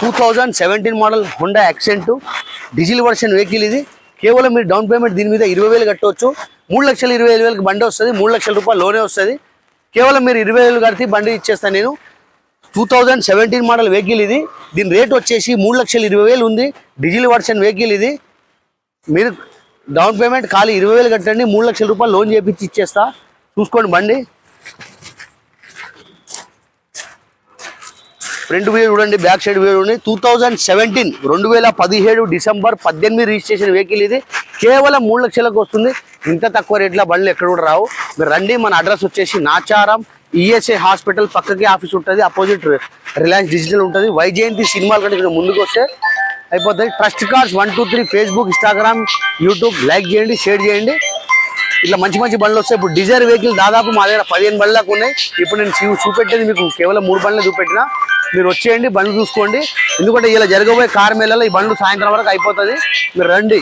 2017 model Honda accent diesel version vehicle ఇది. కేవలం మీరు డౌన్ పేమెంట్ దీని మీద 20,000 కట్టవచ్చు. 3,25,000కి బండి వస్తుంది. 3 లక్షల రూపాయలు లోనే వస్తుంది. కేవలం మీరు 20,000 కడితే బండి ఇచ్చేస్తాను నేను. 2017 మోడల్ వెహికల్ ఇది. దీని రేట్ వచ్చేసి 3,20,000 ఉంది. డీజిల్ వర్షన్ వెహికల్ ఇది. మీరు డౌన్ పేమెంట్ ఖాళీ 20,000 కట్టండి. 3 లక్షల రూపాయలు లోన్ చేపించి ఇచ్చేస్తా. చూసుకోండి బండి. ఫ్రంట్ వ్యూ చూడండి, బ్యాక్ సైడ్ వ్యూ చూడండి. 2017 డిసెంబర్ 18 రిజిస్ట్రేషన్ వెహికల్ ఇది. కేవలం 3 లక్షలకు వస్తుంది. ఇంత తక్కువ రేట్లో బండ్లు ఎక్కడ కూడా రావు. మీరు రండి. మన అడ్రస్ వచ్చేసి నాచారం ఈఎస్ఐ హాస్పిటల్ పక్కకే ఆఫీస్ ఉంటుంది. అపోజిట్ రిలయన్స్ డిజిటల్ ఉంటుంది. వైజయంతి సినిమాల కంటే ఇక్కడ ముందుకు వస్తే అయిపోతుంది. Trust cards 1, 2, 3 Facebook, Instagram, YouTube like చేయండి, షేర్ చేయండి. ఇట్లా మంచి మంచి బండ్లు వస్తాయి. ఇప్పుడు డిజైర్ వెహికల్ దాదాపు మా దగ్గర 15 బండ్ల దాకా ఉన్నాయి. ఇప్పుడు నేను చూపెట్టేది మీకు కేవలం 3 బండ్లు చూపెట్టినా. మీరు వచ్చేయండి, బండ్లు చూసుకోండి. ఎందుకంటే ఇలా జరగబోయే కార్ మేళలో ఈ బండ్లు సాయంత్రం వరకు అయిపోతుంది. మీరు రండి.